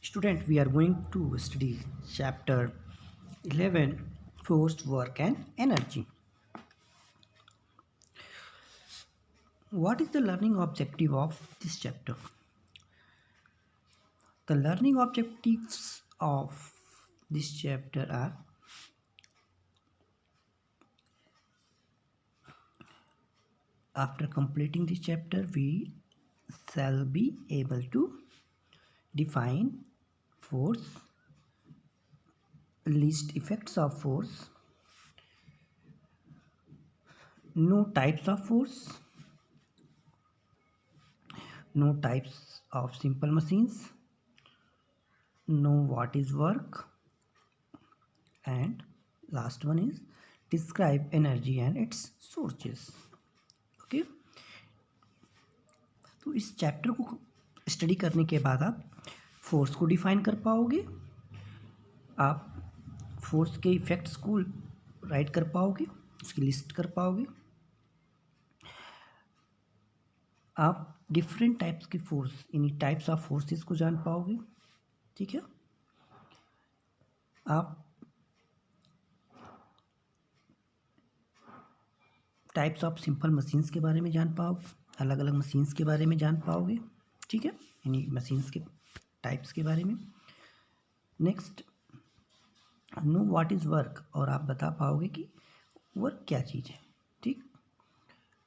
Student, we are going to study chapter 11, Forced Work and Energy. What is the learning objective of this chapter? The learning objectives of this chapter are: after completing this chapter, we shall be able to define force, list effects of force, know types of force, know types of simple machines, know what is work, and last one is describe energy and its sources. Okay, तो इस chapter को study करने के बाद आप force को define कर पाओगे, आप फोर्स के इफेक्ट्स को राइट कर पाओगे, उसकी लिस्ट कर पाओगे, आप डिफरेंट टाइप्स की फोर्स यानी टाइप्स ऑफ फोर्सेस को जान पाओगे. ठीक है, आप टाइप्स ऑफ सिंपल मशीन्स के बारे में जान पाओगे, अलग अलग मशीन्स के बारे में जान पाओगे. ठीक है, यानी मशीन्स के टाइप्स के बारे में. Next, know what is work, और आप बता पाओगे कि वर्क क्या चीज़ है. ठीक,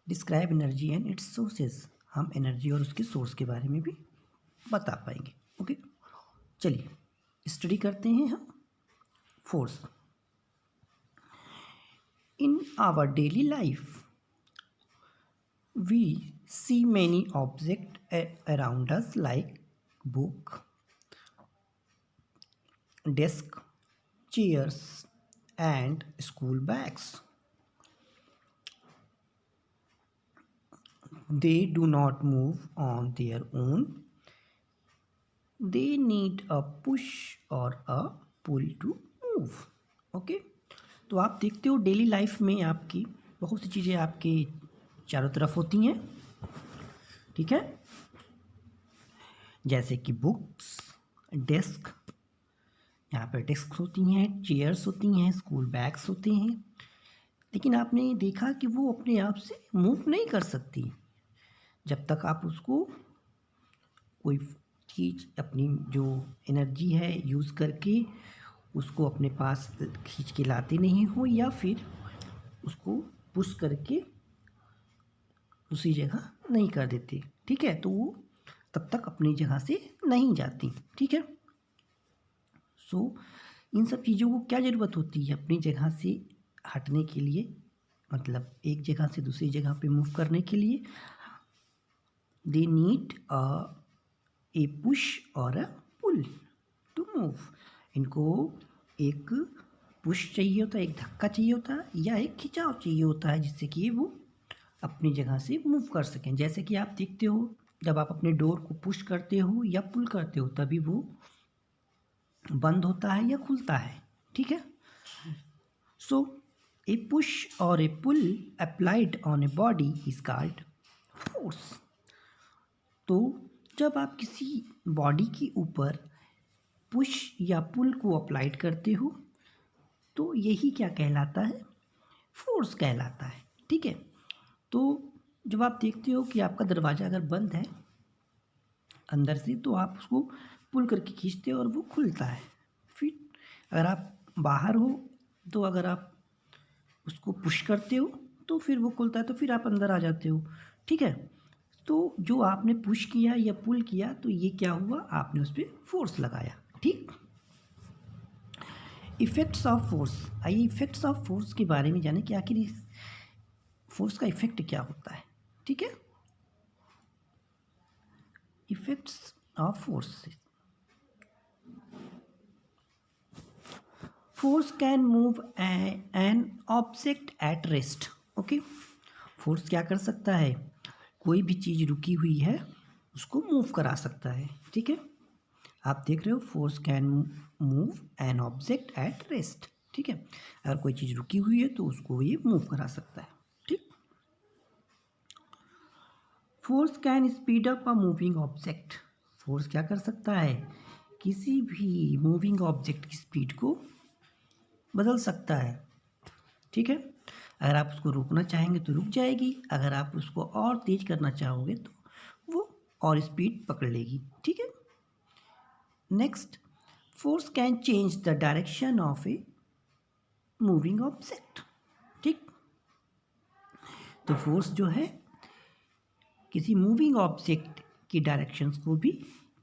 describe energy and it's sources, हम एनर्जी और उसके सोर्स के बारे में भी बता पाएंगे. ओके, चलिए स्टडी करते हैं हम force. In our daily life, we see many objects around us like book, desk, chairs, and school bags. They do not move on their own. They need a push or a pull to move. Okay? तो आप देखते हो daily life में आपकी बहुत सी चीज़ें आपके चारों तरफ होती हैं. ठीक है, जैसे कि बुक्स, डेस्क, यहाँ पर डेस्क होती हैं, चेयर्स होती हैं, स्कूल बैग्स होते हैं. लेकिन आपने देखा कि वो अपने आप से मूव नहीं कर सकती जब तक आप उसको कोई चीज़ अपनी जो एनर्जी है यूज़ करके उसको अपने पास खींच के लाते नहीं हो, या फिर उसको पुश करके दूसरी जगह नहीं कर देते. ठीक है, तो वो तब तक अपनी जगह से नहीं जाती. ठीक है, सो इन सब चीज़ों को क्या ज़रूरत होती है अपनी जगह से हटने के लिए, मतलब एक जगह से दूसरी जगह पे मूव करने के लिए. दे नीड ए पुश और अ पुल टू मूव. इनको एक पुश चाहिए होता है, एक धक्का चाहिए होता है, या एक खिंचाव चाहिए होता है जिससे कि वो अपनी जगह से मूव कर सकें. जैसे कि आप देखते हो जब आप अपने डोर को पुश करते हो या पुल करते हो तभी वो बंद होता है या खुलता है. ठीक है, सो ए पुश और a pull applied on a body is called force. तो जब आप किसी बॉडी के ऊपर पुश या पुल को अप्लाइड करते हो तो यही क्या कहलाता है, फोर्स कहलाता है. ठीक है, तो जब आप देखते हो कि आपका दरवाज़ा अगर बंद है अंदर से तो आप उसको पुल करके खींचते हो और वो खुलता है. फिर अगर आप बाहर हो तो अगर आप उसको पुश करते हो तो फिर वो खुलता है, तो फिर आप अंदर आ जाते हो. ठीक है, तो जो आपने पुश किया या पुल किया तो ये क्या हुआ, आपने उस पर फोर्स लगाया. ठीक, इफ़ेक्ट्स ऑफ फोर्स. आइए इफ़ेक्ट्स ऑफ फोर्स के बारे में जाने कि आखिर इस फोर्स का इफ़ेक्ट क्या होता है. ठीक है, effects of force. Force can move an object at rest. Okay, force क्या कर सकता है, कोई भी चीज़ रुकी हुई है उसको मूव करा सकता है. ठीक है, आप देख रहे हो force can move an object at rest. ठीक है, अगर कोई चीज़ रुकी हुई है तो उसको ये मूव करा सकता है. ठीक, force can speed up a moving object. Force क्या कर सकता है किसी भी मूविंग ऑब्जेक्ट की स्पीड को बदल सकता है, ठीक है। अगर आप उसको रोकना चाहेंगे तो रुक जाएगी, अगर आप उसको और तेज करना चाहोगे तो वो और स्पीड पकड़ लेगी, ठीक है। Next, force can change the direction of a moving object, ठीक। तो फोर्स जो है किसी मूविंग ऑब्जेक्ट की डायरेक्शंस को भी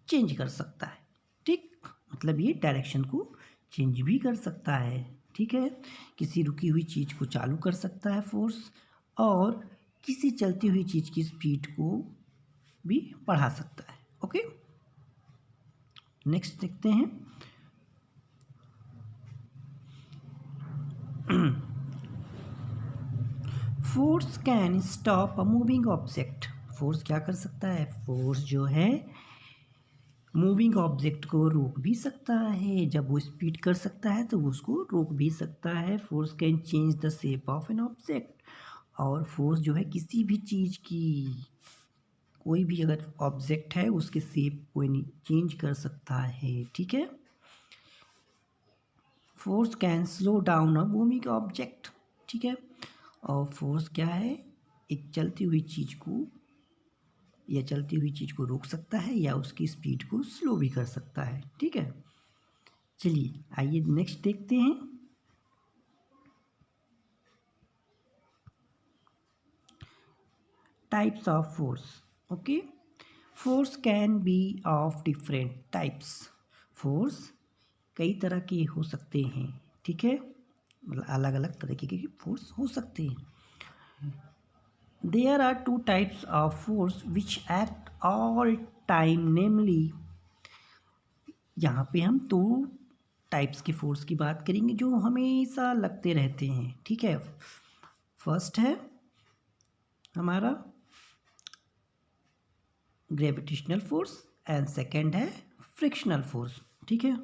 चेंज कर सकता है, ठीक। मतलब ये डायरेक्शन को चेंज भी कर सकता है, ठीक है। किसी रुकी हुई चीज़ को चालू कर सकता है फोर्स, और किसी चलती हुई चीज़ की स्पीड को भी बढ़ा सकता है, ओके। नेक्स्ट देखते हैं, force can stop a moving object. Force क्या कर सकता है? फोर्स जो है मूविंग ऑब्जेक्ट को रोक भी सकता है, जब वो स्पीड कर सकता है तो वो उसको रोक भी सकता है। Force can change the shape of an object, और फोर्स जो है किसी भी चीज़ की, कोई भी अगर ऑब्जेक्ट है उसके शेप को चेंज कर सकता है, ठीक है। Force can slow down a moving object, ठीक है। और फोर्स क्या है? एक चलती हुई चीज़ को या चलती हुई चीज़ को रोक सकता है या उसकी स्पीड को स्लो भी कर सकता है, ठीक है। चलिए आइए नेक्स्ट देखते हैं, types of force, okay. Force can be of different types. Force कई तरह के हो सकते हैं, ठीक है। मतलब अलग अलग तरीके के फोर्स हो सकते हैं। There are two types of force which act all time, namely, यहाँ पे हम दो टाइप्स की फोर्स की बात करेंगे जो हमेशा लगते रहते हैं, ठीक है। फर्स्ट है हमारा ग्रेविटेशनल फोर्स एंड सेकंड है फ्रिक्शनल फोर्स, ठीक है।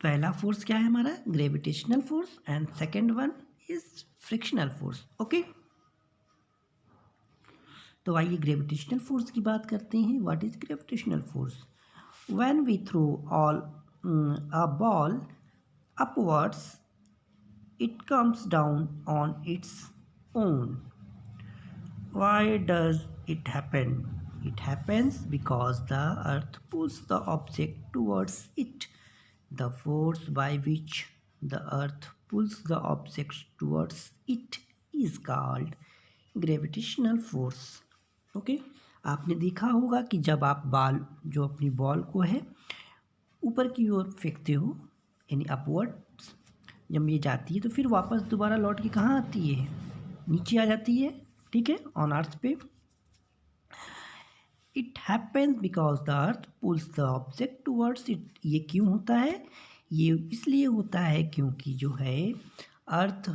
पहला फोर्स क्या है हमारा? Gravitational force, and second one is frictional force, okay. तो आइए ग्रेविटेशनल फोर्स की बात करते हैं। What is gravitational force? When we throw a ball upwards, it comes down on its own. Why does it happen? It happens because the earth pulls the object towards it. The force by which the earth pulls the object towards it is called gravitational force. Okay, आपने देखा होगा कि जब आप ball, जो अपनी ball को है ऊपर की ओर फेंकते हो, यानी अपवर्ड्स, जब ये जाती है तो फिर वापस दोबारा लौट के कहाँ आती है? नीचे आ जाती है, ठीक है, ऑन अर्थ पे। It happens because the earth pulls the object towards it. ये क्यों होता है? ये इसलिए होता है क्योंकि जो है अर्थ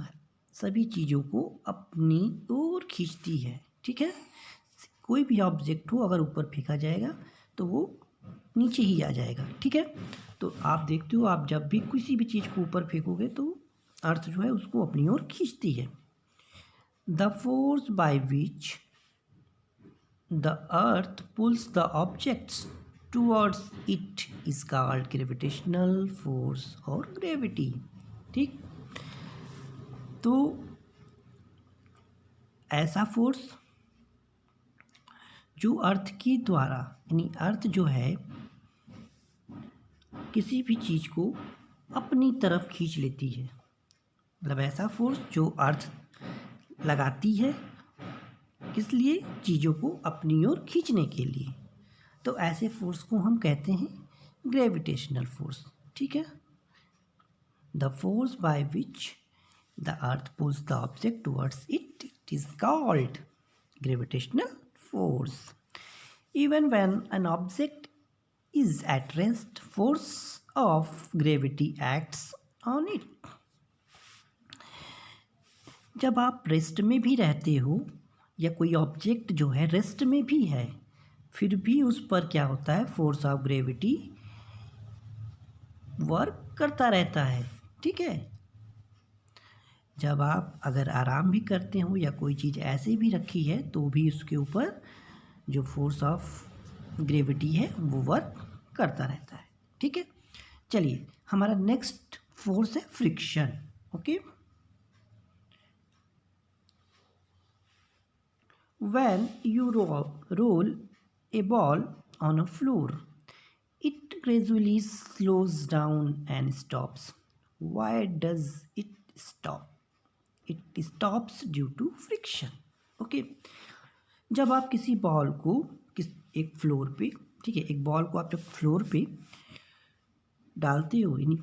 सभी चीज़ों को अपनी ओर खींचती है, ठीक है। कोई भी ऑब्जेक्ट हो अगर ऊपर फेंका जाएगा तो वो नीचे ही आ जाएगा, ठीक है। तो आप देखते हो, आप जब भी किसी भी चीज़ को ऊपर फेंकोगे तो अर्थ जो है उसको अपनी ओर खींचती है। The force by which the earth pulls the objects towards it is called gravitational force और ग्रेविटी, ठीक। तो ऐसा फोर्स जो अर्थ के द्वारा, यानी अर्थ जो है किसी भी चीज़ को अपनी तरफ खींच लेती है, मतलब ऐसा फोर्स जो अर्थ लगाती है, किस लिए? चीज़ों को अपनी ओर खींचने के लिए। तो ऐसे फोर्स को हम कहते हैं ग्रेविटेशनल फोर्स, ठीक है। The force by which the earth pulls the object towards it, it is called gravitational force. Even when an object is at rest, force of gravity acts on it. जब आप rest में भी रहते हो या कोई ऑब्जेक्ट जो है रेस्ट में भी है, फिर भी उस पर क्या होता है? फोर्स ऑफ ग्रेविटी वर्क करता रहता है, ठीक है। जब आप अगर आराम भी करते हो या कोई चीज़ ऐसे भी रखी है तो भी उसके ऊपर जो फोर्स ऑफ ग्रेविटी है वो वर्क करता रहता है। ठीक है, चलिए हमारा नेक्स्ट फोर्स है friction. Okay, when you roll a ball on a floor, it gradually slows down and stops. Why does it stop? It stops due to friction. Okay, जब आप किसी बॉल को एक फ्लोर पे, ठीक है, एक बॉल को आप जब फ्लोर पे डालते हो यानी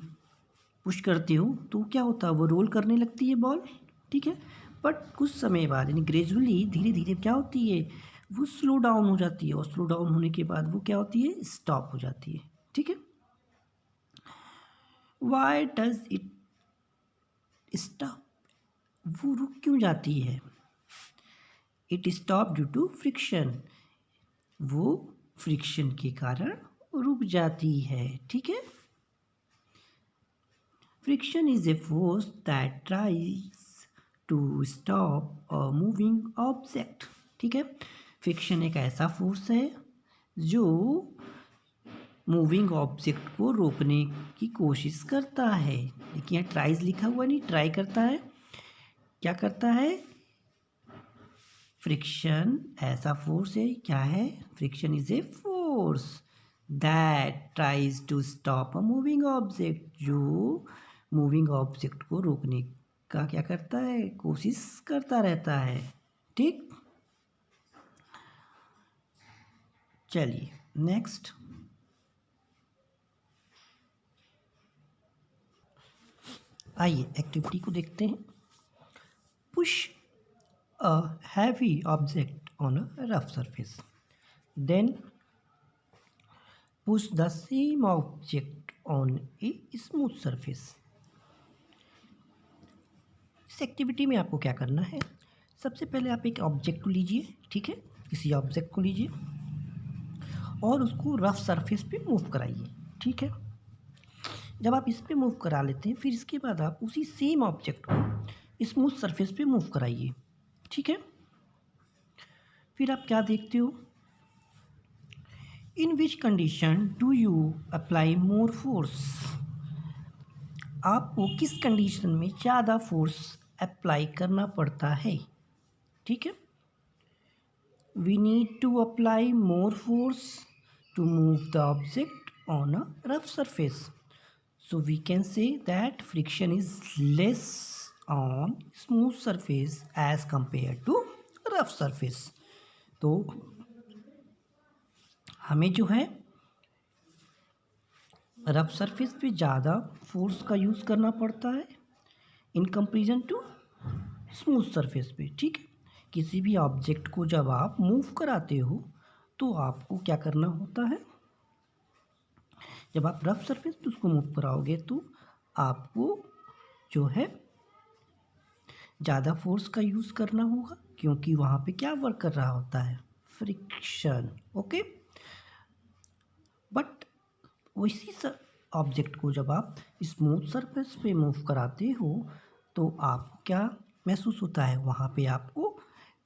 पुश करते हो तो क्या होता है, वो रोल करने लगती है बॉल। ठीक है, बट कुछ समय बाद यानी ग्रेजुअली धीरे धीरे क्या होती है, वो स्लो डाउन हो जाती है, और स्लो डाउन होने के बाद वो क्या होती है, स्टॉप हो जाती है। ठीक है, वाई डज इट स्टॉप, वो रुक क्यों जाती है। It stop due to friction, वो फ्रिक्शन के कारण रुक जाती है। ठीक है, friction is a force that tries to stop a moving object. ठीक है, फ्रिक्शन एक ऐसा फोर्स है जो मूविंग ऑब्जेक्ट को रोकने की कोशिश करता है। देखिए यहाँ ट्राइज लिखा हुआ नहीं, ट्राई करता है, क्या करता है, फ्रिक्शन ऐसा फोर्स है, क्या है, friction is a force that tries to stop a moving object, जो मूविंग ऑब्जेक्ट को रोकने का क्या करता है, कोशिश करता रहता है। ठीक, चलिए नेक्स्ट, आइए एक्टिविटी को देखते हैं। Push a heavy object on a rough surface, then push the same object on a smooth surface. इस एक्टिविटी में आपको क्या करना है, सबसे पहले आप एक ऑब्जेक्ट को लीजिए, ठीक है, किसी ऑब्जेक्ट को लीजिए और उसको रफ सरफेस पे मूव कराइए। ठीक है, जब आप इस पे मूव करा लेते हैं फिर इसके बाद आप उसी सेम ऑब्जेक्ट को स्मूथ सरफेस पे मूव कराइए। ठीक है, फिर आप क्या देखते हो, in which condition do you apply more force, आपको किस कंडीशन में ज़्यादा फोर्स अप्लाई करना पड़ता है। ठीक है, we need to apply more force to move the object on a rough surface, so we can say that friction is less on smooth surface as compare to rough surface. तो हमें जो है rough surface पे ज़्यादा force का use करना पड़ता है in comparison to smooth surface पे। ठीक है, किसी भी ऑब्जेक्ट को जब आप मूव कराते हो तो आपको क्या करना होता है, जब आप रफ सरफेस पे उसको मूव कराओगे तो आपको जो है ज़्यादा फोर्स का यूज़ करना होगा, क्योंकि वहाँ पे क्या वर्क कर रहा होता है, फ्रिक्शन। ओके, बट उसी ऑब्जेक्ट को जब आप स्मूथ सरफेस पे मूव कराते हो तो आपको क्या महसूस होता है, वहाँ पे आपको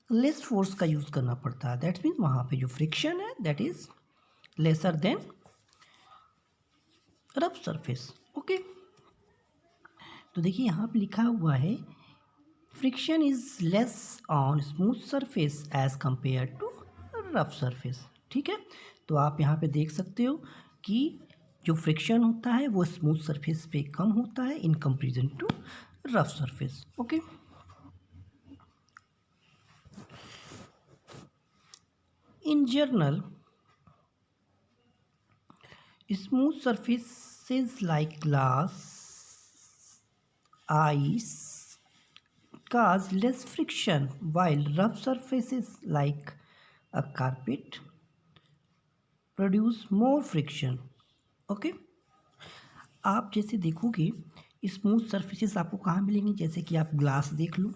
लेस फोर्स का यूज़ करना पड़ता है। दैट मीन्स वहाँ पे जो फ्रिक्शन है that is lesser than rough surface. Okay, तो देखिए यहाँ पे लिखा हुआ है friction is less on smooth surface as compare to rough surface. ठीक है, तो आप यहाँ पे देख सकते हो कि जो फ्रिक्शन होता है वो स्मूथ सरफेस पे कम होता है in comparison to rough surface. Okay, in general smooth surfaces like glass, ice cause less friction, while rough surfaces like a carpet produce more friction. Okay, आप जैसे देखोगे स्मूथ सरफेसेस आपको कहाँ मिलेंगी, जैसे कि आप ग्लास देख लो,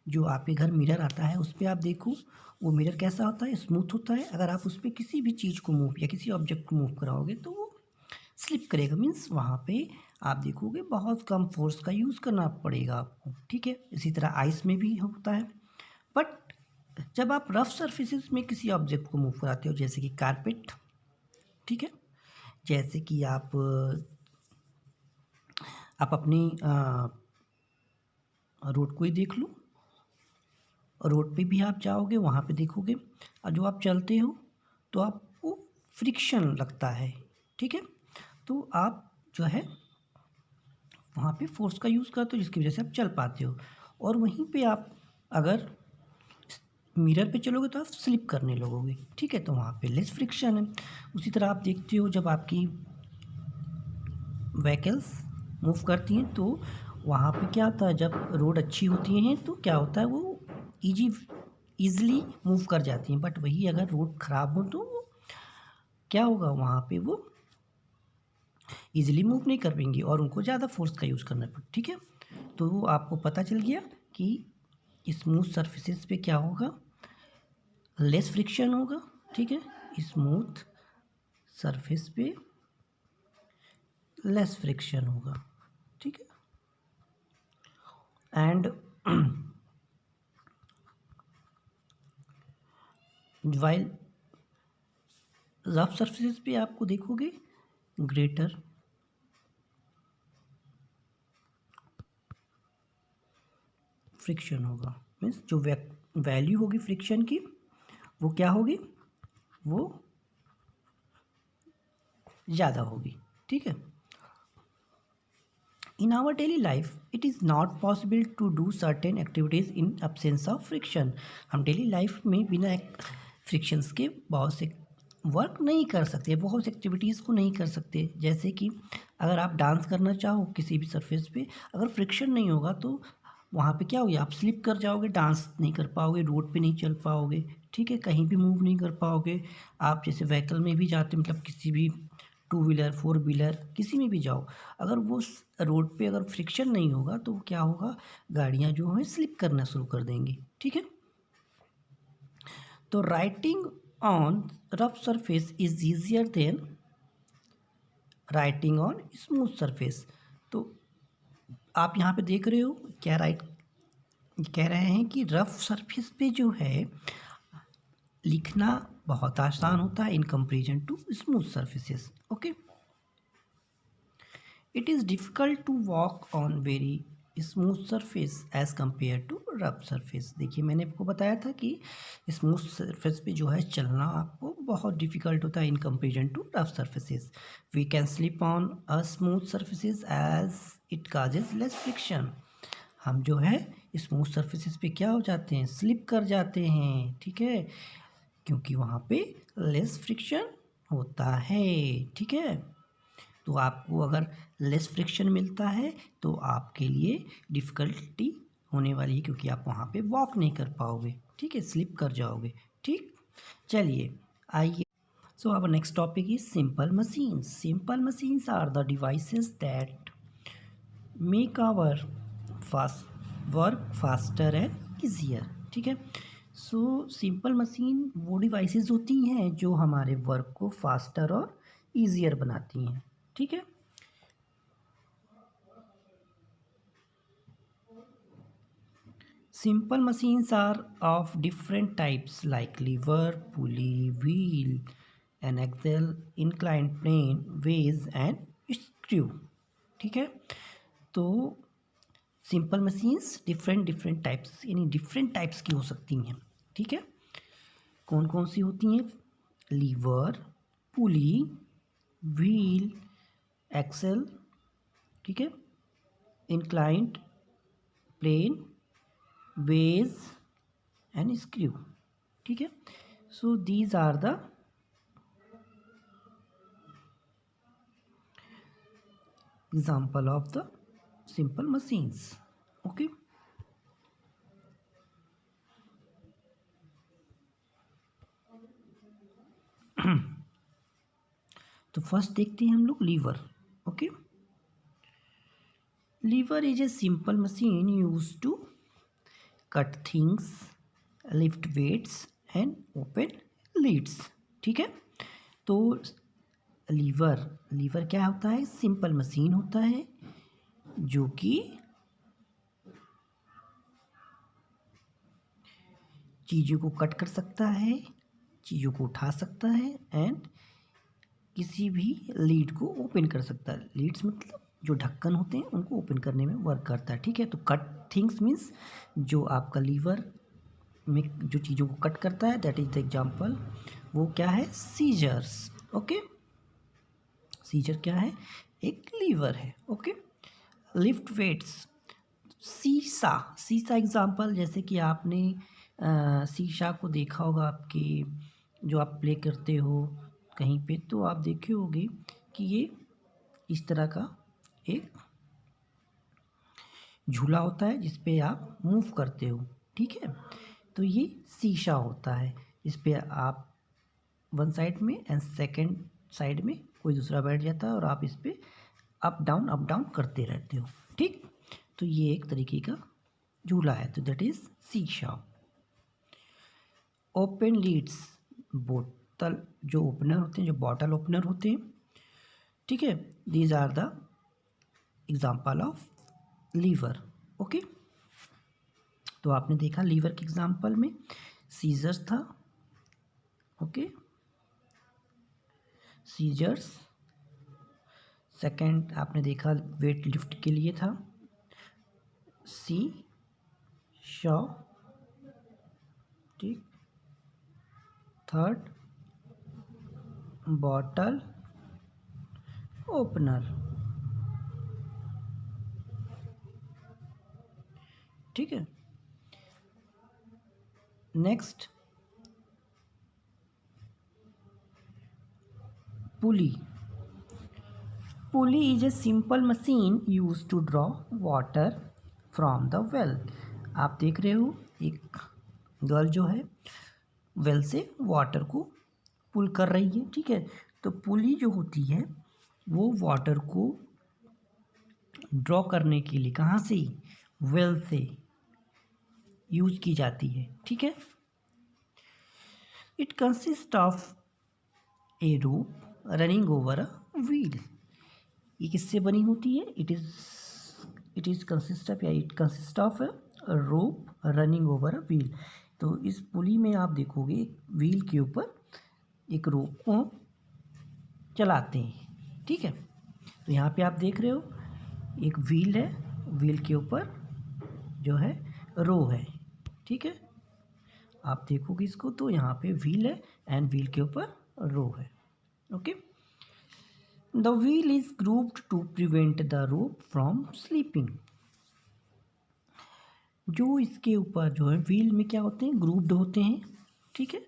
जो आपके घर मिरर आता है उस पर आप देखो, वो मिरर कैसा होता है, स्मूथ होता है। अगर आप उस पर किसी भी चीज़ को मूव या किसी ऑब्जेक्ट को मूव कराओगे तो वो स्लिप करेगा, मीन्स वहाँ पे आप देखोगे बहुत कम फोर्स का यूज़ करना पड़ेगा आपको। ठीक है, इसी तरह आइस में भी होता है। बट जब आप रफ सरफेसेस में किसी ऑब्जेक्ट को मूव कराते हो जैसे कि कारपेट, ठीक है। जैसे कि आप अपनी रोड को ही देख लो, रोड पे भी आप जाओगे वहाँ पे देखोगे और जो आप चलते हो तो आपको फ्रिक्शन लगता है, ठीक है। तो आप जो है वहाँ पे फोर्स का यूज़ करते हो जिसकी वजह से आप चल पाते हो, और वहीं पे आप अगर मिरर पे चलोगे तो आप स्लिप करने लगोगे, ठीक है। तो वहाँ पे लेस फ्रिक्शन है। उसी तरह आप देखते हो जब आपकी व्हीकल्स मूव करती हैं तो वहाँ पे क्या होता है, जब रोड अच्छी होती हैं तो क्या होता है, वो ईज़िली मूव कर जाती हैं। बट वही अगर रोड ख़राब हो तो क्या होगा, वहाँ पे वो ईज़िली मूव नहीं कर पाएंगी और उनको ज़्यादा फोर्स का यूज़ करना पड़ता, ठीक है। तो आपको पता चल गया कि स्मूथ सरफेसेस पे क्या होगा, लेस फ्रिक्शन होगा, ठीक है। स्मूथ सरफेस पे लेस फ्रिक्शन होगा, ठीक है। एंड वाइल रफ सरफेसेस पे आपको देखोगे ग्रेटर फ्रिक्शन होगा, मीन्स जो वैल्यू होगी फ्रिक्शन की वो क्या होगी, वो ज़्यादा होगी, ठीक है। In our daily life, it is not possible to do certain activities in absence of friction. हम डेली लाइफ में बिना फ्रिक्शंस के बहुत से वर्क नहीं कर सकते, बहुत सी एक्टिविटीज़ को नहीं कर सकते। जैसे कि अगर आप डांस करना चाहो किसी भी सरफेस पे, अगर फ्रिक्शन नहीं होगा तो वहाँ पे क्या होगा, आप स्लिप कर जाओगे, डांस नहीं कर पाओगे, रोड पे नहीं चल पाओगे, ठीक है, कहीं भी मूव नहीं कर पाओगे। आप जैसे व्हीकल में भी जाते, मतलब किसी भी टू व्हीलर फोर व्हीलर किसी में भी जाओ, अगर वो रोड पे अगर फ्रिक्शन नहीं होगा तो क्या होगा, गाड़ियाँ जो हैं स्लिप करना शुरू कर देंगी, ठीक है। तो writing on rough surface is easier than writing on smooth surface. तो आप यहाँ पे देख रहे हो क्या कह रहे हैं कि रफ सरफेस पे जो है लिखना बहुत आसान होता है in comparison to smooth surfaces, okay. It is difficult to walk on very smooth surface as compare to rough surface. देखिए मैंने आपको बताया था कि स्मूथ सरफेस पे जो है चलना आपको बहुत डिफ़िकल्ट होता है in comparison to rough surfaces. We can slip on a smooth surfaces as it causes less friction. हम जो है स्मूथ सरफेसेस पे क्या हो जाते हैं, स्लिप कर जाते हैं, ठीक है, क्योंकि वहाँ पे लेस फ्रिक्शन होता है, ठीक है। तो आपको अगर लेस फ्रिक्शन मिलता है तो आपके लिए डिफ़िकल्टी होने वाली है, क्योंकि आप वहाँ पे वॉक नहीं कर पाओगे, ठीक है, स्लिप कर जाओगे, ठीक। चलिए आइए, so our next topic is simple machines. Simple machines are the devices that make our work faster and easier, ठीक है। सो सिंपल मशीन वो डिवाइसेस होती हैं जो हमारे वर्क को फास्टर और ईजियर बनाती हैं, ठीक है। Simple machines are of different types like lever, pulley, wheel, an axle, inclined plane, ways and screw, ठीक है। तो सिंपल मशीन्स डिफरेंट टाइप्स यानी डिफरेंट टाइप्स की हो सकती हैं, ठीक है। कौन कौन सी होती हैं, लीवर, पुली, व्हील, एक्सेल, ठीक है, inclined plane, wedge and screw, ठीक है। So these are the example of the simple machines, okay. तो फर्स्ट देखते हैं हम लोग lever, okay. Lever is a simple machine use to cut things, lift weights and open lids, ठीक है। तो लीवर लीवर क्या होता है, सिंपल मशीन होता है जो कि चीज़ों को कट कर सकता है, चीज़ों को उठा सकता है एंड किसी भी लीड को ओपन कर सकता है। लीड्स मतलब जो ढक्कन होते हैं उनको ओपन करने में वर्क करता है, ठीक है। तो कट थिंग्स मीन्स जो आपका लीवर में जो चीज़ों को कट करता है, दैट इज द एग्जाम्पल। वो क्या है? सीजर्स। ओके, सीजर क्या है? एक लीवर है। ओके, लिफ्ट वेट्स, शीशा, शीशा एग्जाम्पल। जैसे कि आपने शीशा को देखा होगा, आपके जो आप प्ले करते हो कहीं पे, तो आप देखे होंगे कि ये इस तरह का एक झूला होता है जिस पे आप मूव करते हो, ठीक है। तो ये शीशा होता है, इस पे आप वन साइड में एंड सेकंड साइड में कोई दूसरा बैठ जाता है और आप इस पे अप डाउन करते रहते हो, ठीक। तो ये एक तरीके का झूला है, तो दैट इज शीशा। ओपन लीड्स, बोतल जो ओपनर होते हैं, जो बॉटल ओपनर होते हैं, ठीक है। These are the example of lever. Okay, तो आपने देखा लीवर के एग्जाम्पल में सीजर्स था। Okay, seizures. सेकंड आपने देखा वेट लिफ्ट के लिए था सी शॉ, ठीक। थर्ड बॉटल ओपनर, ठीक है। Next pulley. Pulley is a simple machine use to draw water from the well. आप देख रहे हो एक गर्ल जो है वेल से वाटर को पुल कर रही है, ठीक है। तो पुली जो होती है वो वाटर को ड्रॉ करने के लिए कहाँ से? वेल से यूज की जाती है, ठीक है। It consist of A rope running over a wheel. ये किससे बनी होती है? इट इज कंसिस्ट ऑफ, या it consist of rope running over a wheel. तो इस पुली में आप देखोगे व्हील के ऊपर एक रोप को चलाते हैं, ठीक है। तो यहाँ पे आप देख रहे हो एक व्हील है, व्हील के ऊपर जो है रो है, ठीक है। आप देखोगे इसको तो यहाँ पे व्हील है एंड व्हील के ऊपर रो है। Okay, the wheel is grooved to prevent the rope from slipping. जो इसके ऊपर जो है व्हील में क्या होते हैं? ग्रुप्ड होते हैं, ठीक है।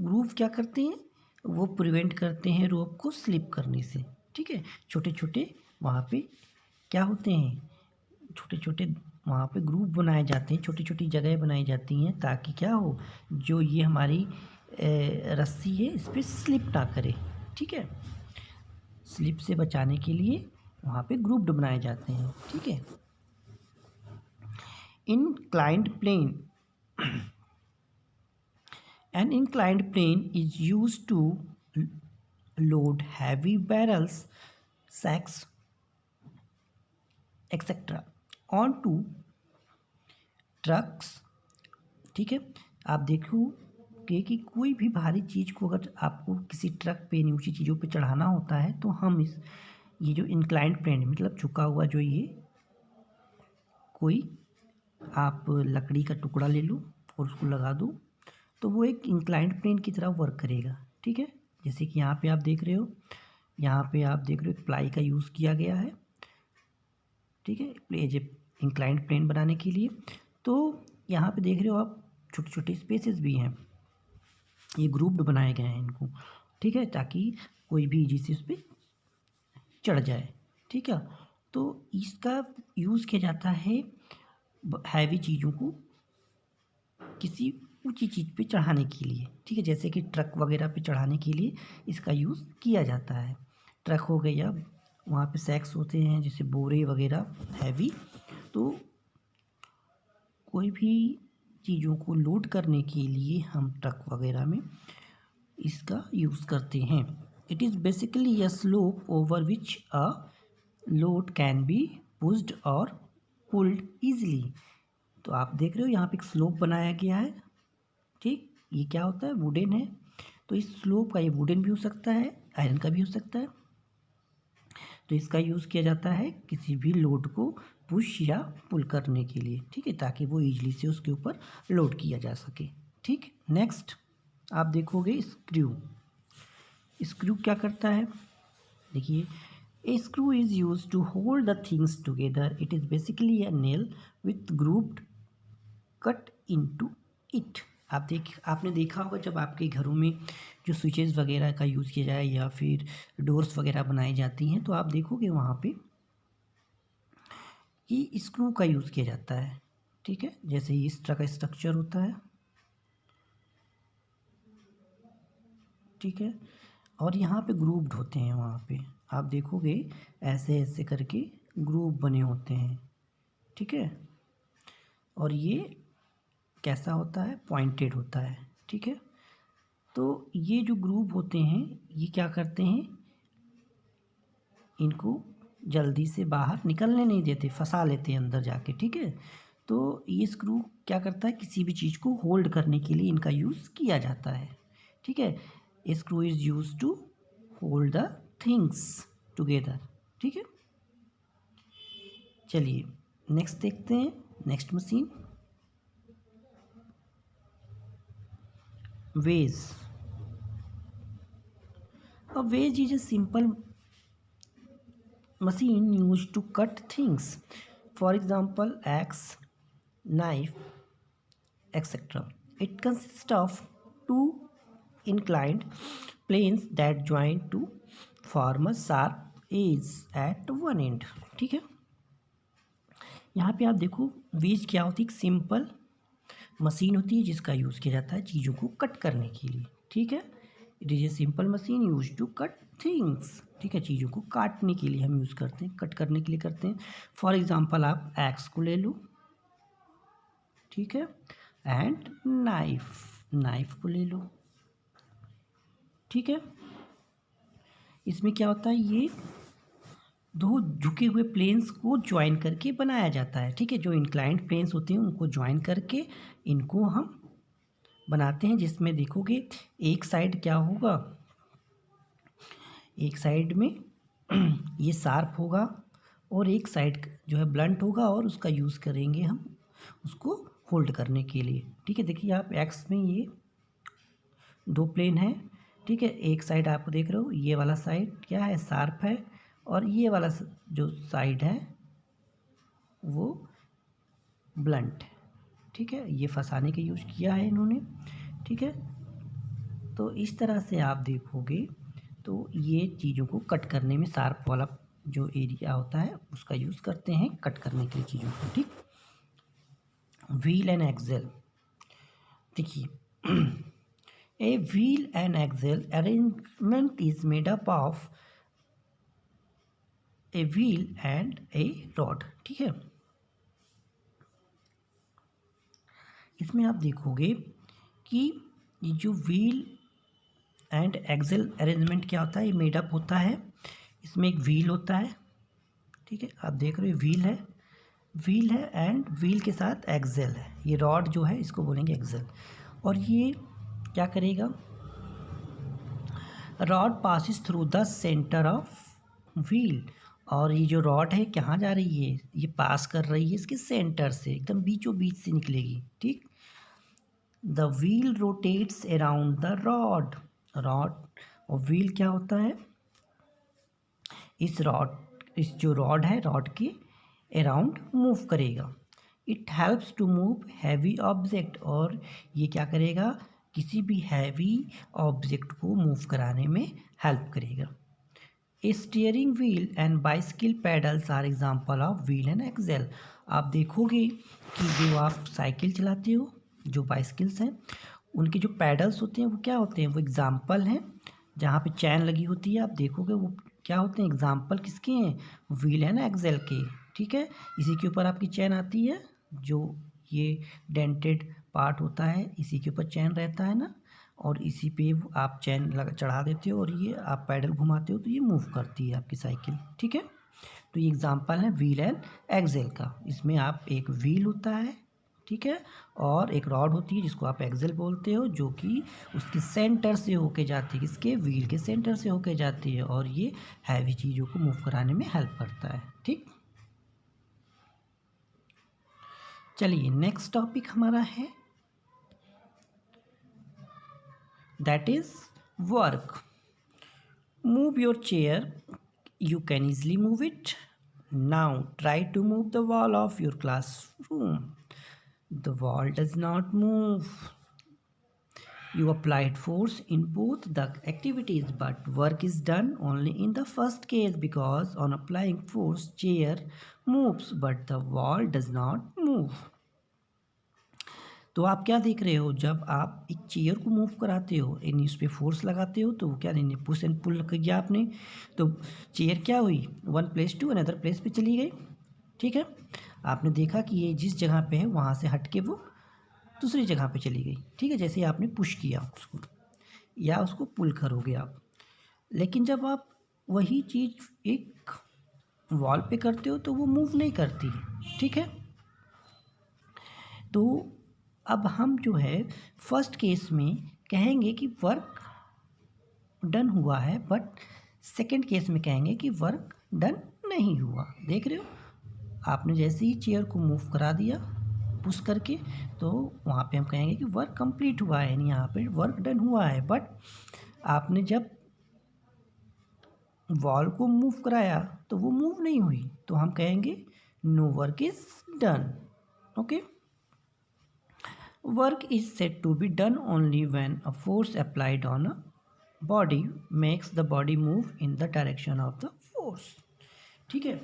ग्रुप क्या करते हैं? वो प्रिवेंट करते हैं रोप को स्लिप करने से, ठीक है। छोटे छोटे वहाँ पे क्या होते हैं? छोटे छोटे वहाँ पे ग्रुप बनाए जाते हैं, छोटी छोटी जगह बनाई जाती हैं ताकि क्या हो, जो ये हमारी रस्सी है इस पर स्लिप ना करे, ठीक है। स्लिप से बचाने के लिए वहाँ पे ग्रुप्ड बनाए जाते हैं, ठीक है। inclined plane, an inclined plane is used to load heavy barrels, sacks, etc. onto trucks, ठीक है। आप देखो कि कोई भी भारी चीज़ को अगर आपको किसी ट्रक पे ऊंची चीज़ों पे चढ़ाना होता है तो हम ये जो इंक्लाइंड प्लेन मतलब झुका हुआ जो ये कोई आप लकड़ी का टुकड़ा ले लो और उसको लगा दो तो वो एक इंक्लाइंड प्लेन की तरह वर्क करेगा, ठीक है। जैसे कि यहाँ पे आप देख रहे हो, यहाँ पे आप देख रहे हो एक प्लाई का यूज़ किया गया है, ठीक है, एज ए इंक्लाइंड प्लेन बनाने के लिए। तो यहाँ पे देख रहे हो आप छोटे छोटे स्पेसेस भी हैं, ये ग्रुप्ड बनाए गए हैं इनको, ठीक है, ताकि कोई भी इजी से उस पर चढ़ जाए, ठीक है। तो इसका यूज़ किया जाता है हैवी चीज़ों को किसी ऊंची चीज़ पे चढ़ाने के लिए, ठीक है। जैसे कि ट्रक वगैरह पे चढ़ाने के लिए इसका यूज़ किया जाता है। ट्रक हो गया, वहाँ पे सैक्स होते हैं जैसे बोरे वगैरह हैवी, तो कोई भी चीज़ों को लोड करने के लिए हम ट्रक वगैरह में इसका यूज़ करते हैं। It is basically a slope over which a load can be pushed और पुल्ड ईजिली। तो आप देख रहे हो यहाँ पे एक स्लोप बनाया गया है, ठीक। ये क्या होता है? वुडन है, तो इस स्लोप का ये वुडन भी हो सकता है आयरन का भी हो सकता है। तो इसका यूज़ किया जाता है किसी भी लोड को पुश या पुल करने के लिए, ठीक है, ताकि वो ईजिली से उसके ऊपर लोड किया जा सके। ठीक, नेक्स्ट आप देखोगे स्क्रू। स्क्रू क्या करता है, देखिए, a screw is use to hold the things together. It is basically a nail with grooved cut into it. आपने देखा होगा जब आपके घरों में जो स्विचेस वगैरह का यूज़ किया जाए या फिर डोर्स वगैरह बनाई जाती हैं, तो आप देखोगे वहाँ पे कि स्क्रू का यूज़ किया जाता है। ठीक है, जैसे इस तरह का स्ट्रक्चर होता है, ठीक है, और यहाँ पे ग्रूव्ड होते हैं, वहाँ पे आप देखोगे ऐसे ऐसे करके ग्रूव बने होते हैं, ठीक है, और ये कैसा होता है, पॉइंटेड होता है, ठीक है। तो ये जो ग्रूव होते हैं ये क्या करते हैं, इनको जल्दी से बाहर निकलने नहीं देते, फंसा लेते हैं अंदर जाके, ठीक है। तो ये स्क्रू क्या करता है, किसी भी चीज़ को होल्ड करने के लिए इनका यूज़ किया जाता है, ठीक है। Screw is use to hold the things together, ठीक है। चलिए नेक्स्ट देखते हैं, next machine, wedge. A wedge is a simple machine used to cut things. For example, axe, knife, etc. It consists of two inclined planes that join to form a sharp edge at one end. ठीक है, यहाँ पे आप देखो veg क्या होती है, एक सिंपल मशीन होती है जिसका यूज़ किया जाता है चीज़ों को कट करने के लिए, ठीक है। It is a simple machine use to cut things, ठीक है, चीज़ों को काटने के लिए हम यूज़ करते हैं, कट करने के लिए करते हैं। फॉर एग्जांपल आप एक्स को ले लो, ठीक है, एंड नाइफ को ले लो, ठीक है। इसमें क्या होता है, ये दो झुके हुए प्लेन्स को ज्वाइन करके बनाया जाता है, ठीक है। जो इंक्लाइंड प्लेन्स होते हैं उनको ज्वाइन करके इनको हम बनाते हैं, जिसमें देखोगे एक साइड क्या होगा, एक साइड में ये शार्प होगा और एक साइड जो है ब्लंट होगा, और उसका यूज़ करेंगे हम उसको होल्ड करने के लिए, ठीक है। देखिए आप एक्स में ये दो प्लेन है, ठीक है, एक साइड आप देख रहे हो, ये वाला साइड क्या है, शार्प है, और ये वाला जो साइड है वो ब्लंट है, ठीक है। ये फंसाने के यूज़ किया है इन्होंने, ठीक है। तो इस तरह से आप देखोगे तो ये चीज़ों को कट करने में शार्प वाला जो एरिया होता है उसका यूज़ करते हैं कट करने के लिए चीज़ों को, ठीक। व्हील एंड एक्सेल, देखिए, a wheel and axle arrangement is made up of a wheel and a rod, ठीक है। इसमें आप देखोगे कि ये जो व्हील एंड एक्सेल अरेंजमेंट क्या होता है, ये मेडअप होता है, इसमें एक व्हील होता है, ठीक है, आप देख रहे हो व्हील है एंड व्हील के साथ एक्सेल है, ये रॉड जो है इसको बोलेंगे एक्सेल। और ये क्या करेगा, rod passes through the centre of wheel, और ये जो रॉड है कहाँ जा रही है, ये पास कर रही है इसके सेंटर से, एकदम बीचों बीच से निकलेगी, ठीक। The wheel rotates around the rod, और व्हील क्या होता है, इस जो रॉड है रॉड के अराउंड मूव करेगा। It helps to move heavy object, और ये क्या करेगा, किसी भी हैवी ऑब्जेक्ट को मूव कराने में हेल्प करेगा। A steering wheel and bicycle pedals are example of wheel and axle. आप देखोगे कि जो आप साइकिल चलाते हो, जो बाइसिकल्स हैं, उनके जो पैडल्स होते हैं वो क्या होते हैं, वो एग्जाम्पल हैं, जहाँ पे चैन लगी होती है, आप देखोगे वो क्या होते हैं, एग्जाम्पल किसके हैं, व्हील एंड एक्सेल के, ठीक है। इसी के ऊपर आपकी चैन आती है, जो ये डेंटेड पार्ट होता है इसी के ऊपर चैन रहता है ना, और इसी पे आप चैन चढ़ा देते हो और ये आप पैडल घुमाते हो तो ये मूव करती है आपकी साइकिल, ठीक है। तो ये एग्जांपल है व्हील एंड एक्सेल का। इसमें आप एक व्हील होता है, ठीक है। और एक रॉड होती है जिसको आप एक्सेल बोलते हो, जो कि उसके सेंटर से होके जाती है, किसके, व्हील के सेंटर से होके जाती है, और ये हैवी चीज़ों को मूव कराने में हेल्प करता है। ठीक, चलिए नेक्स्ट टॉपिक हमारा है, that is work. Move your chair, you can easily move it. Now try to move the wall of your classroom. The wall does not move. You applied force in both the activities, but work is done only in the first case because on applying force, chair moves, but the wall does not move. तो आप क्या देख रहे हो, जब आप एक chair को मूव कराते हो यानी उस पर फोर्स लगाते हो तो क्या नहीं, पुश एंड पुल किया आपने, तो चेयर क्या हुई, one place to another place पे चली गई। ठीक है, आपने देखा कि ये जिस जगह पे है वहाँ से हट के वो दूसरी जगह पे चली गई। ठीक है, जैसे आपने पुश किया उसको या उसको पुल करोगे आप। लेकिन जब आप वही चीज़ एक वॉल पे करते हो तो वो मूव नहीं करती। ठीक है, तो अब हम जो है फर्स्ट केस में कहेंगे कि वर्क डन हुआ है, बट सेकंड केस में कहेंगे कि वर्क डन नहीं हुआ। देख रहे हो, आपने जैसे ही चेयर को मूव करा दिया पुश करके, तो वहाँ पे हम कहेंगे कि वर्क कंप्लीट हुआ है, यानी यहाँ पे वर्क डन हुआ है। बट आपने जब वॉल को मूव कराया तो वो मूव नहीं हुई, तो हम कहेंगे no work is done. Okay, work is said to be done only when a force applied on a body makes the body move in the direction of the force। ठीक है,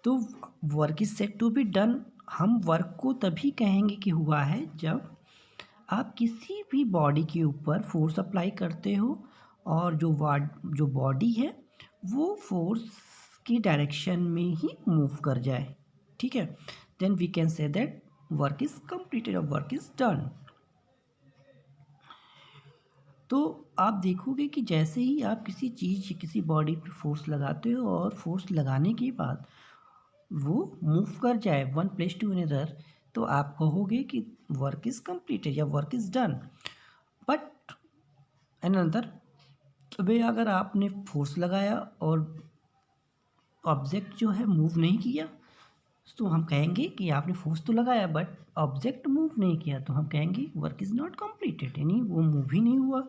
तो work is said to be done, हम work को तभी कहेंगे कि हुआ है जब आप किसी भी बॉडी के ऊपर फोर्स अप्लाई करते हो और जो बॉडी है वो फोर्स की डायरेक्शन में ही मूव कर जाए। ठीक है, then we can say that work is completed और वर्क इज डन। तो आप देखोगे कि जैसे ही आप किसी चीज़ किसी बॉडी पे फोर्स लगाते हो और फोर्स लगाने के बाद वो मूव कर जाए वन प्लेस टू अनदर, तो आप कहोगे कि वर्क इज कंप्लीटेड या work is done. But another way, अगर आपने फोर्स लगाया और ऑब्जेक्ट जो है मूव नहीं किया, तो हम कहेंगे कि आपने फोर्स तो लगाया बट ऑब्जेक्ट मूव नहीं किया, तो हम कहेंगे वर्क इज़ नॉट कंप्लीटेड, यानी वो मूव ही नहीं हुआ,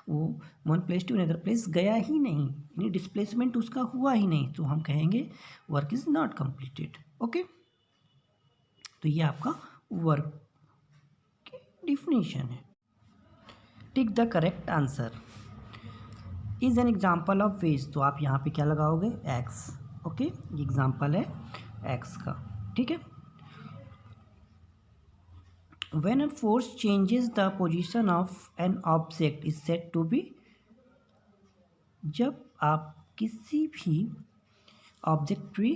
वो one place to another place गया ही नहीं, यानी डिस्प्लेसमेंट उसका हुआ ही नहीं, तो हम कहेंगे work is not completed. Okay, तो ये आपका वर्क की डिफिनीशन है। Tick the correct answer is an example of ways, तो आप यहाँ पे क्या लगाओगे, एक्स। ओके, ये एग्जाम्पल है एक्स का। ठीक है, when a force changes the position of an object is said to be, जब आप किसी भी ऑब्जेक्ट पे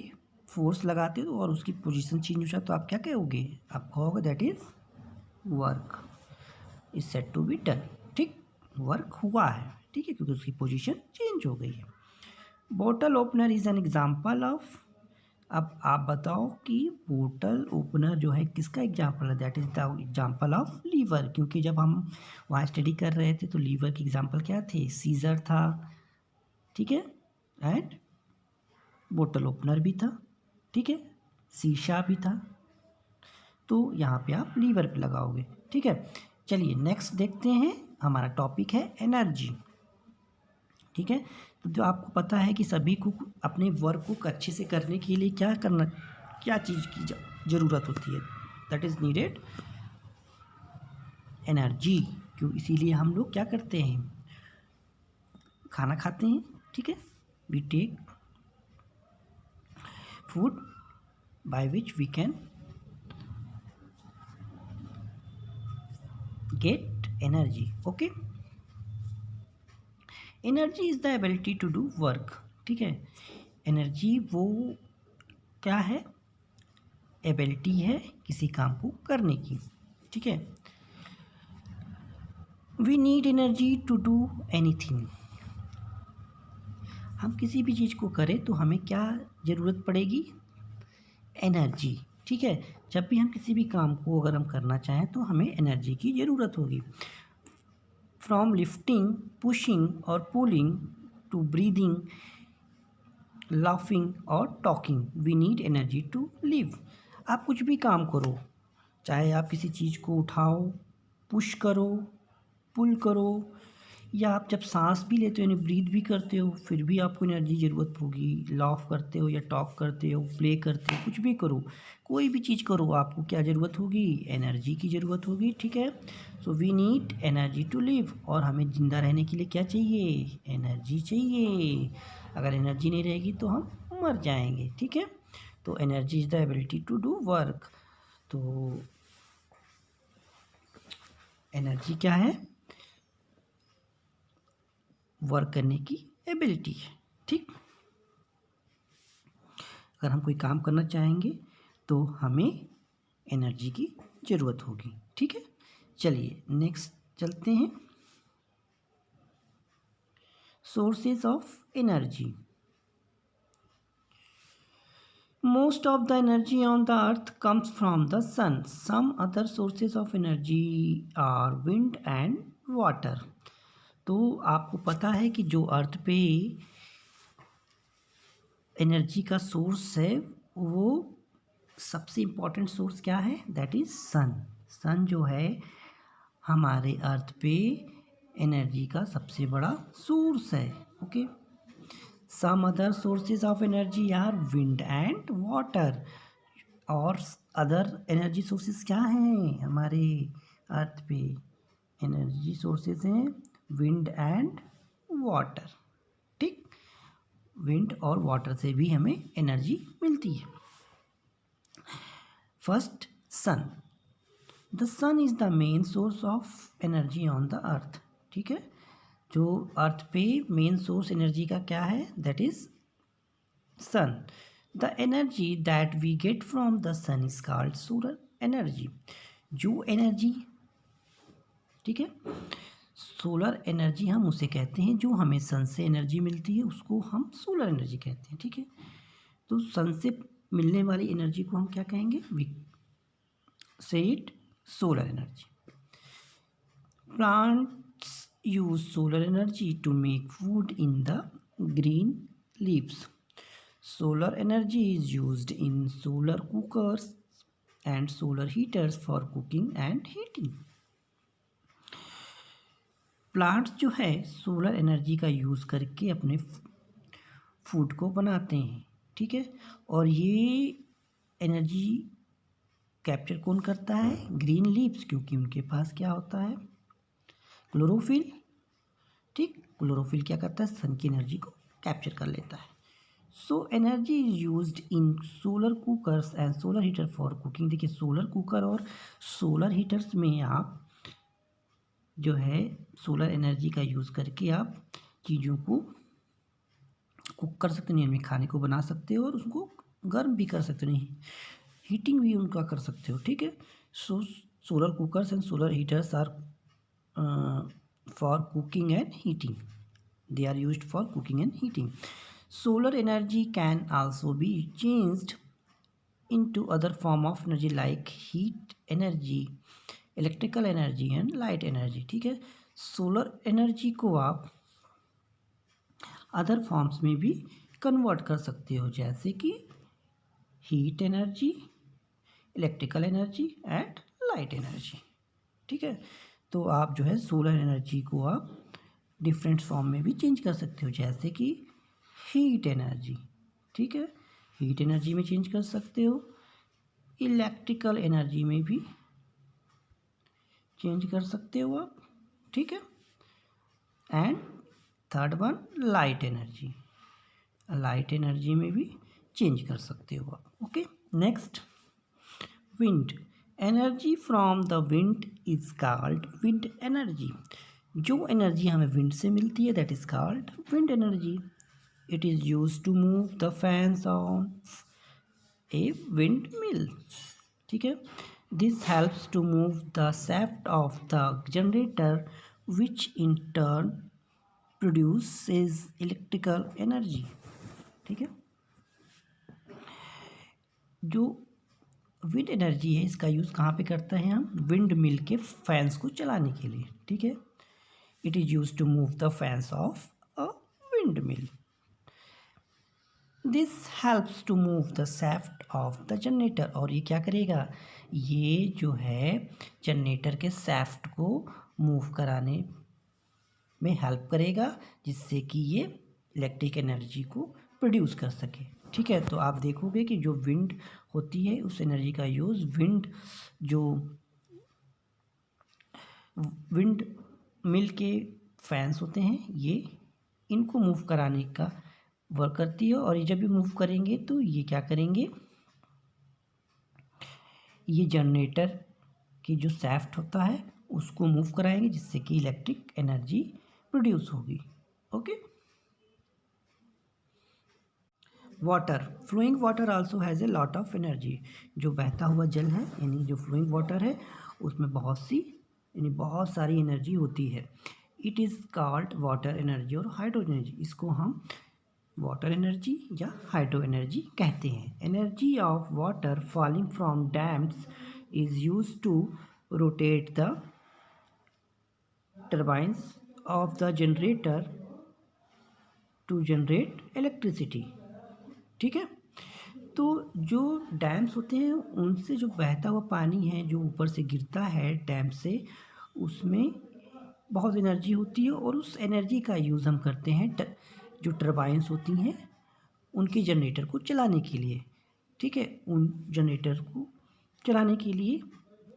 फोर्स लगाते हो और उसकी पोजीशन चेंज हो जाए तो आप क्या कहोगे, आप कहोगे that is work is said to be done. ठीक, वर्क हुआ है, ठीक है, क्योंकि उसकी पोजीशन चेंज हो गई है। Bottle opener is an example of, अब आप बताओ कि बोतल ओपनर जो है किसका एग्जाम्पल है, that is the example of lever, क्योंकि जब हम वहाँ स्टडी कर रहे थे तो लीवर की एग्जाम्पल क्या थे, सीजर था, ठीक है, एंड बोतल ओपनर भी था, ठीक है, शीशा भी था, तो यहाँ पे आप लीवर पे लगाओगे। ठीक है, चलिए नेक्स्ट देखते हैं, हमारा टॉपिक है एनर्जी। ठीक है, तो जो आपको पता है कि सभी को अपने वर्क को अच्छे से करने के लिए क्या करना, क्या चीज़ की ज़रूरत होती है, दैट इज़ नीडेड एनर्जी। क्यों, इसीलिए हम लोग क्या करते हैं, खाना खाते हैं। ठीक है, we take food by which we can get energy. Okay, energy is the ability to do work. ठीक है, एनर्जी वो क्या है, एबिलिटी है किसी काम को करने की। ठीक है, we need energy to do anything, हम किसी भी चीज़ को करें तो हमें क्या ज़रूरत पड़ेगी, एनर्जी। ठीक है। जब भी हम किसी भी काम को अगर हम करना चाहें तो हमें एनर्जी की ज़रूरत होगी। फ्रॉम लिफ्टिंग, पुशिंग और पुलिंग टू ब्रीदिंग, लाफिंग और talking, we need energy to live. आप कुछ भी काम करो, चाहे आप किसी चीज़ को उठाओ, पुश करो, पुल करो, या आप जब सांस भी लेते हो यानी ब्रीथ भी करते हो, फिर भी आपको एनर्जी ज़रूरत होगी। लाफ करते हो या टॉक करते हो, प्ले करते हो, कुछ भी करो, कोई भी चीज़ करो, आपको क्या ज़रूरत होगी? एनर्जी की ज़रूरत होगी। ठीक है। So we need energy to live. और हमें ज़िंदा रहने के लिए क्या चाहिए? एनर्जी चाहिए। अगर एनर्जी नहीं रहेगी तो हम मर जाएंगे। ठीक है। तो energy is the ability to do work. तो एनर्जी क्या है? वर्क करने की एबिलिटी है। ठीक। अगर हम कोई काम करना चाहेंगे तो हमें एनर्जी की ज़रूरत होगी। ठीक है। चलिए नेक्स्ट चलते हैं। Sources of energy. Most of the energy on the earth comes from the sun. Some other sources of energy are wind and water. तो आपको पता है कि जो अर्थ पे एनर्जी का सोर्स है वो सबसे इम्पोर्टेंट सोर्स क्या है? दैट इज़ सन। सन जो है हमारे अर्थ पे एनर्जी का सबसे बड़ा सोर्स है। Okay. Some other sources of energy are wind and water. और अदर एनर्जी सोर्सेज क्या हैं हमारे अर्थ पे? एनर्जी सोर्सेज हैं विंड एंड वाटर। ठीक। विंड और वाटर से भी हमें एनर्जी मिलती है। First, sun. The sun is the main source of energy on the earth. ठीक है। जो अर्थ पे मेन सोर्स एनर्जी का क्या है? That is sun. The energy that we get from the sun is called solar energy. जो energy, ठीक है, सोलर एनर्जी हम उसे कहते हैं जो हमें सन से एनर्जी मिलती है, उसको हम सोलर एनर्जी कहते हैं। ठीक है। तो सन से मिलने वाली एनर्जी को हम क्या कहेंगे? वी से it solar energy. Plants use solar energy to make food in the green leaves. Solar energy is used in solar cookers and solar heaters for cooking and heating. Plants जो है solar energy का use करके अपने food को बनाते हैं। ठीक है। और ये एनर्जी कैप्चर कौन करता है? ग्रीन लीव्स, क्योंकि उनके पास क्या होता है? क्लोरोफिल। ठीक। क्लोरोफिल क्या करता है? सन की एनर्जी को कैप्चर कर लेता है। So energy is used in solar cookers and solar heater for cooking. देखिए सोलर कुकर और सोलर हीटर्स में आप जो है सोलर एनर्जी का यूज़ करके आप चीज़ों को कुक कर सकते हैं, खाने को बना सकते हो और उसको गर्म भी कर सकते हो, हीटिंग भी उनका कर सकते हो। ठीक है। So solar cookers and solar heaters are for cooking and heating. They are used for cooking and heating. Solar energy can also be changed into other form of energy like heat energy, electrical energy and light energy. ठीक है। Solar energy को आप other forms में भी convert कर सकते हो, जैसे कि heat energy, electrical energy and light energy. ठीक है। तो आप जो है सोलर एनर्जी को आप डिफरेंट फॉर्म में भी चेंज कर सकते हो, जैसे कि हीट एनर्जी। ठीक है। हीट एनर्जी में चेंज कर सकते हो, इलेक्ट्रिकल एनर्जी में भी चेंज कर सकते हो आप। ठीक है। And third one, light energy. Light energy में भी चेंज कर सकते हो आप। Okay. Next, wind. Energy from the wind is called wind energy. जो एनर्जी हमें विंड से मिलती है that is called wind energy. It is use to move the fans on a wind mill. ठीक है। This helps to move the shaft of the generator which in turn produces electrical energy. ठीक है। जो wind energy है, इसका use कहाँ पे करते हैं हम? विंड मिल के फैंस को चलाने के लिए, ठीक है। It is use to move the fans of a wind mill. This helps to move the shaft of the generator. और ये क्या करेगा? ये जो है जनरेटर के शाफ्ट को मूव कराने में हेल्प करेगा, जिससे कि ये इलेक्ट्रिक एनर्जी को प्रोड्यूस कर सके, ठीक है। तो आप देखोगे कि जो विंड होती है उस एनर्जी का यूज़ विंड मिल के फैंस होते हैं, ये इनको मूव कराने का वर्क करती है। और ये जब भी मूव करेंगे तो ये क्या करेंगे? ये जनरेटर की जो शाफ्ट होता है उसको मूव कराएंगे, जिससे कि इलेक्ट्रिक एनर्जी प्रोड्यूस होगी। Okay. Water, flowing water also has a lot of energy. जो बहता हुआ जल है, यानी जो फ्लोइंग वाटर है, उसमें बहुत सारी एनर्जी होती है। It is called water energy और हाइड्रो एनर्जी। इसको हम वाटर एनर्जी या हाइड्रो एनर्जी कहते हैं। Energy of water falling from dams is use to rotate the turbines of the generator to generate electricity, ठीक है। तो जो डैम्स होते हैं उनसे जो बहता हुआ पानी है जो ऊपर से गिरता है डैम से, उसमें बहुत एनर्जी होती है और उस एनर्जी का यूज़ हम करते हैं जो टर्बाइन्स होती हैं उनके जनरेटर को चलाने के लिए, ठीक है। उन जनरेटर को चलाने के लिए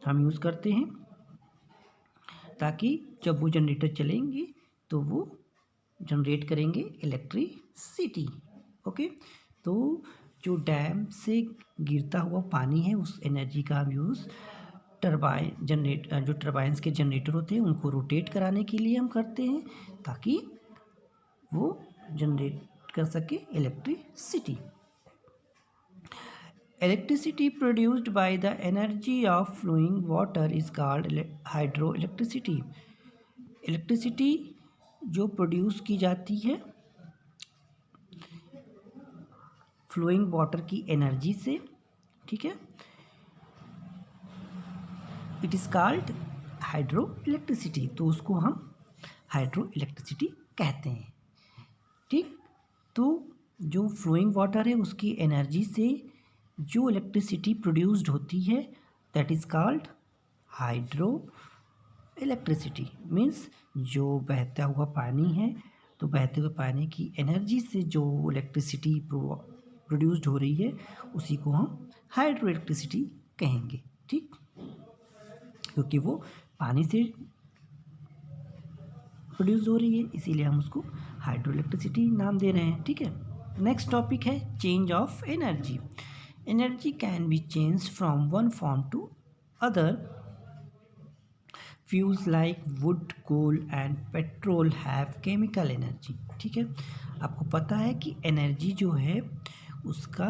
हम यूज़ करते हैं, ताकि जब वो जनरेटर चलेंगे तो वो जनरेट करेंगे इलेक्ट्रिसिटी। ओके। तो जो डैम से गिरता हुआ पानी है उस एनर्जी का हम यूज़ जो टर्बाइन्स के जनरेटर होते हैं उनको रोटेट कराने के लिए हम करते हैं, ताकि वो जनरेट कर सके electricity. Electricity produced by the energy of flowing water is called hydroelectricity. Electricity जो प्रोड्यूस की जाती है फ्लोइंग वाटर की एनर्जी से, ठीक है, it is called hydro electricity. तो उसको हम हाइड्रो इलेक्ट्रिसिटी कहते हैं, ठीक। तो जो फ्लोइंग वाटर है उसकी एनर्जी से जो इलेक्ट्रिसिटी प्रोड्यूस्ड होती है that is called hydro electricity. Means जो बहता हुआ पानी है, तो बहते हुए पानी की एनर्जी से जो इलेक्ट्रिसिटी प्रोड्यूस्ड हो रही है उसी को हम हाइड्रो इलेक्ट्रिसिटी कहेंगे, ठीक। क्योंकि वो पानी से प्रोड्यूस हो रही है, इसीलिए हम उसको हाइड्रो इलेक्ट्रिसिटी नाम दे रहे हैं, ठीक है। नेक्स्ट टॉपिक है change of energy. Energy can be change from one form to other. Fuels like wood, coal and petrol have chemical energy, ठीक है। आपको पता है कि एनर्जी जो है उसका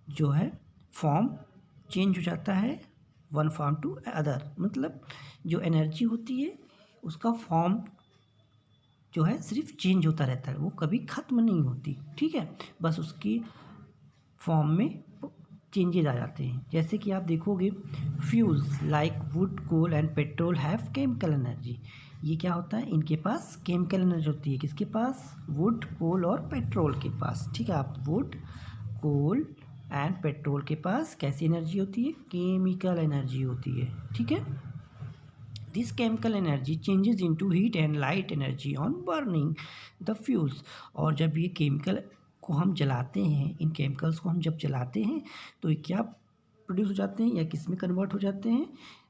जो है फॉर्म चेंज हो जाता है वन फॉर्म टू अदर। मतलब जो एनर्जी होती है उसका फॉर्म जो है सिर्फ चेंज होता रहता है, वो कभी ख़त्म नहीं होती, ठीक है। बस उसकी फॉर्म में चेंजेज आ जाते हैं। जैसे कि आप देखोगे fuels like wood, coal and petrol have chemical energy. ये क्या होता है? इनके पास केमिकल एनर्जी होती है। किसके पास? वुड, कोल और पेट्रोल के पास, ठीक है। आप वुड, कोल एंड पेट्रोल के पास कैसी एनर्जी होती है? केमिकल एनर्जी होती है, ठीक है। This chemical energy changes into heat and light energy on burning the fuels. और जब ये केमिकल को हम जलाते हैं, इन केमिकल्स को हम जब जलाते हैं तो ये क्या प्रोड्यूस हो जाते हैं या किस में कन्वर्ट हो जाते हैं?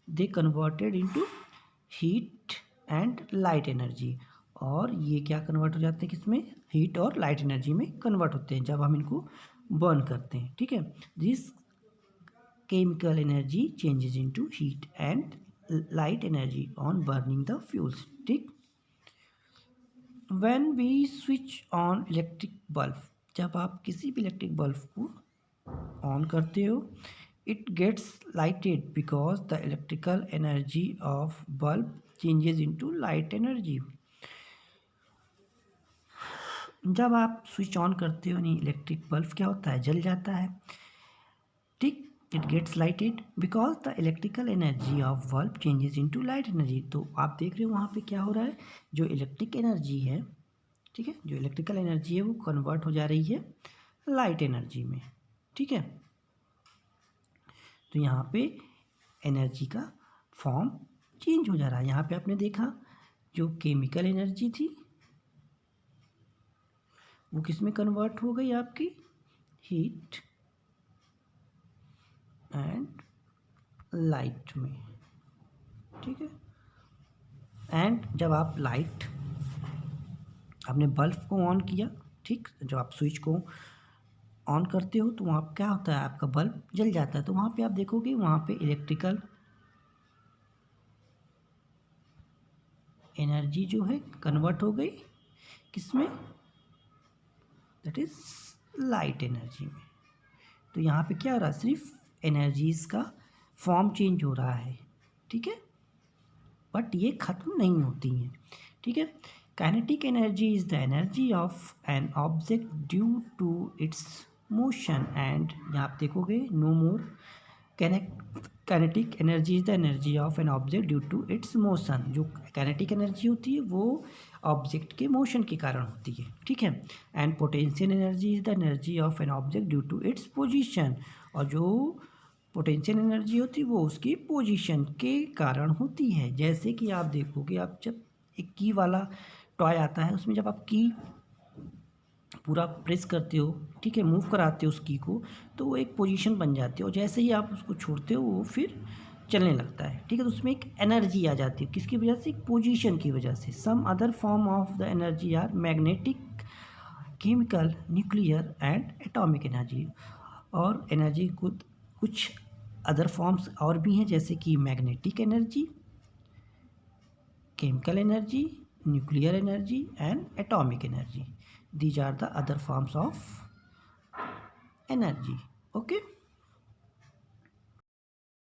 They converted into heat and light energy. और ये क्या कन्वर्ट हो जाते हैं किस में? हीट और लाइट एनर्जी में कन्वर्ट होते हैं जब हम इनको बर्न करते हैं, ठीक है। This chemical energy changes into heat and light energy on burning the fuels, ठीक। When we switch on electric bulb, जब आप किसी भी इलेक्ट्रिक बल्ब को ऑन करते हो, it gets lighted because the electrical energy of bulb changes into light energy. जब आप स्विच ऑन करते हो नहीं इलेक्ट्रिक बल्ब क्या होता है? जल जाता है, ठीक। It gets lighted because the electrical energy of bulb changes into light energy. तो आप देख रहे हो वहाँ पे क्या हो रहा है, जो इलेक्ट्रिक एनर्जी है, ठीक है, जो इलेक्ट्रिकल एनर्जी है वो कन्वर्ट हो जा रही है लाइट एनर्जी में, ठीक है। तो यहाँ पे एनर्जी का फॉर्म चेंज हो जा रहा है। यहाँ पे आपने देखा जो केमिकल एनर्जी थी वो किस में कन्वर्ट हो गई, आपकी हीट एंड लाइट में, ठीक है। एंड जब आप लाइट, आपने बल्ब को ऑन किया, ठीक, जब आप स्विच को ऑन करते हो तो वहाँ पे क्या होता है, आपका बल्ब जल जाता है। तो वहाँ पे आप देखोगे वहाँ पे इलेक्ट्रिकल एनर्जी जो है कन्वर्ट हो गई किस में, दैट इज लाइट एनर्जी में। तो यहाँ पे क्या हो रहा है, सिर्फ एनर्जीज का फॉर्म चेंज हो रहा है, ठीक है, बट ये ख़त्म नहीं होती हैं, ठीक है। Kinetic energy is the energy of an object due to its motion. And यहाँ आप देखोगे no more, kinetic energy is the energy of an object due to its motion. जो काइनेटिक एनर्जी होती है वो ऑब्जेक्ट के मोशन के कारण होती है, ठीक है। And potential energy is the energy of an object due to its position. और जो पोटेंशियल एनर्जी होती है वो उसकी पोजीशन के कारण होती है। जैसे कि आप देखोगे, आप जब एक की वाला टॉय आता है उसमें जब आप की पूरा प्रेस करते हो, ठीक है, मूव कराते हो उस की को, तो वो एक पोजीशन बन जाती है और जैसे ही आप उसको छोड़ते हो वो फिर चलने लगता है, ठीक है। तो उसमें एक एनर्जी आ जाती है, किसकी वजह से, एक पोजीशन की वजह से। Some other form of the energy are magnetic, chemical, nuclear and atomic energy. और एनर्जी कुछ अदर फॉर्म्स और भी हैं, जैसे कि magnetic energy, chemical energy, nuclear energy and atomic energy. These are the other forms of energy. Okay.